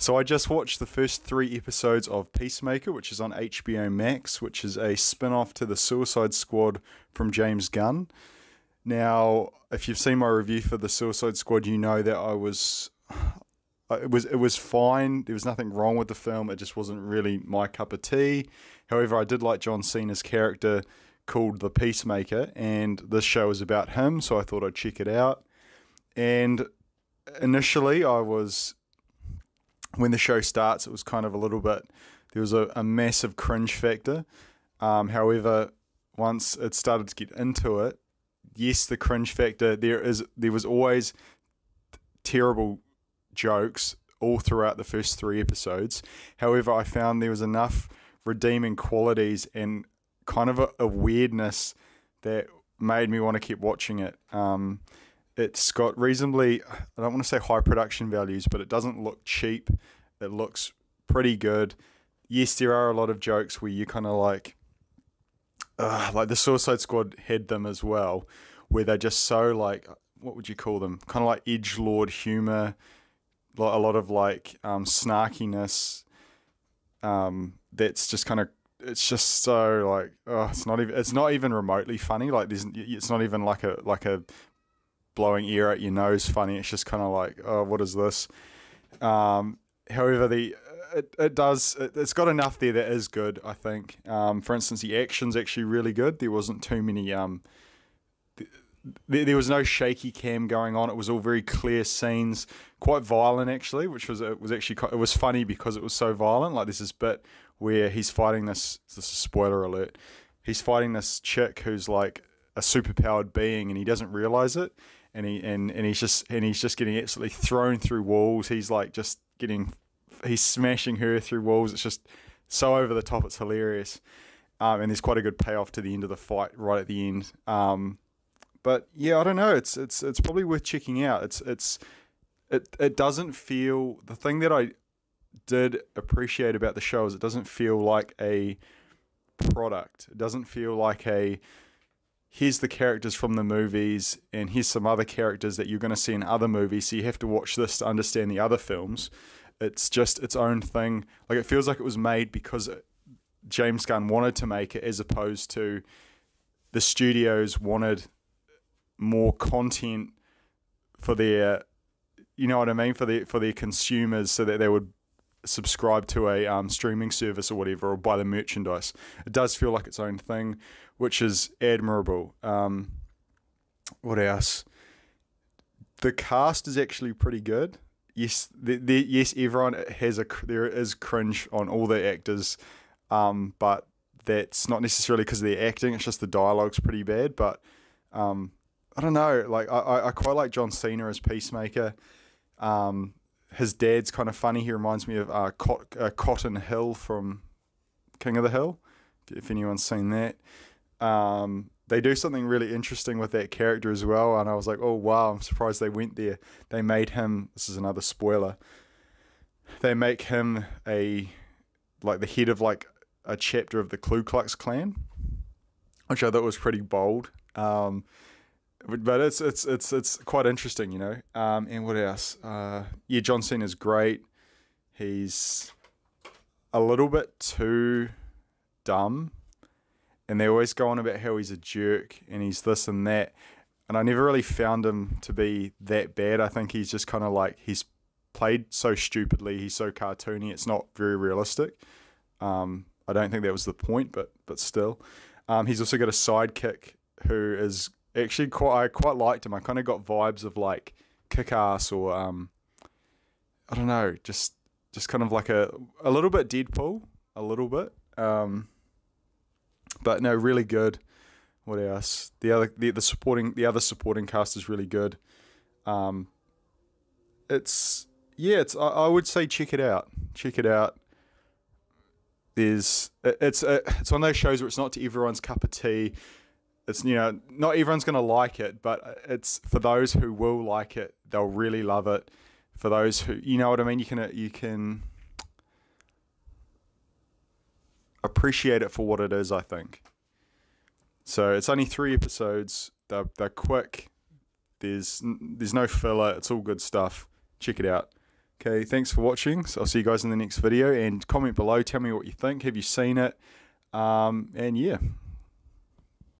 So I just watched the first 3 episodes of Peacemaker, which is on HBO Max, which is a spin-off to the Suicide Squad from James Gunn. Now, if you've seen my review for the Suicide Squad, you know that it was fine. There was nothing wrong with the film. It just wasn't really my cup of tea. However, I did like John Cena's character called the Peacemaker, and this show is about him, so I thought I'd check it out. And initially, when the show starts, it was kind of a little bit, there was a massive cringe factor. However, once it started to get into it, yes, the cringe factor, there was always terrible jokes all throughout the first 3 episodes. However, I found there was enough redeeming qualities and kind of a weirdness that made me want to keep watching it. It's got reasonably, I don't want to say high production values, but it doesn't look cheap. It looks pretty good. Yes, there are a lot of jokes where you kind of like the Suicide Squad had them as well, where they're just so like, what would you call them? Kind of like edgelord humor, a lot of like snarkiness. That's just kind of, it's just so like, it's not even remotely funny. Like it's not even like a blowing air at your nose funny. It's just kind of like, oh, what is this? However, it's got enough there that is good, I think. For instance, the action's actually really good. There wasn't too many there was no shaky cam going on. It was all very clear scenes, quite violent actually, which was it was funny because it was so violent. Like there's this bit where he's fighting this is a spoiler alert. He's fighting this chick who's like a superpowered being, and he doesn't realize it. And he's just getting absolutely thrown through walls. He's smashing her through walls. It's just so over the top. It's hilarious. And there's quite a good payoff to the end of the fight right at the end. But yeah, I don't know. It's probably worth checking out. It doesn't feel, the thing that I did appreciate about the show is it doesn't feel like a product. It doesn't feel like here's the characters from the movies and here's some other characters that you're going to see in other movies, so you have to watch this to understand the other films. It's just its own thing. Like it feels like it was made because James Gunn wanted to make it, as opposed to the studios wanted more content for their, you know what I mean, for their consumers, so that they would subscribe to a streaming service or whatever, or buy the merchandise. It does feel like its own thing, which is admirable. What else? The cast is actually pretty good. Yes, yes, everyone there is cringe on all the actors, but that's not necessarily because of their acting. It's just the dialogue's pretty bad. But I don't know. Like I quite like John Cena as Peacemaker. His dad's kind of funny. He reminds me of Cotton Hill from King of the Hill, if anyone's seen that. They do something really interesting with that character as well, and I was like, oh wow, I'm surprised they went there. They made him, this is another spoiler, they make him the head of like a chapter of the Ku Klux Klan, which I thought was pretty bold. But it's quite interesting, you know. And what else? Yeah, John Cena's great. He's a little bit too dumb, and they always go on about how he's a jerk and he's this and that. And I never really found him to be that bad. I think he's just kind of like, he's played so stupidly. He's so cartoony. It's not very realistic. I don't think that was the point, but still. He's also got a sidekick who is actually I quite liked him. I kind of got vibes of like Kick-Ass, or I don't know, just kind of like a little bit Deadpool, a little bit. But no, really good. What else? The other supporting cast is really good. I would say check it out. Check it out. It's one of those shows where it's not to everyone's cup of tea. It's, you know, not everyone's going to like it, but it's for those who will like it. They'll really love it. For those who, you know what I mean, you can appreciate it for what it is, I think. So it's only 3 episodes. They're quick. There's no filler. It's all good stuff. Check it out. Okay, thanks for watching. So I'll see you guys in the next video, and comment below. Tell me what you think. Have you seen it? And yeah.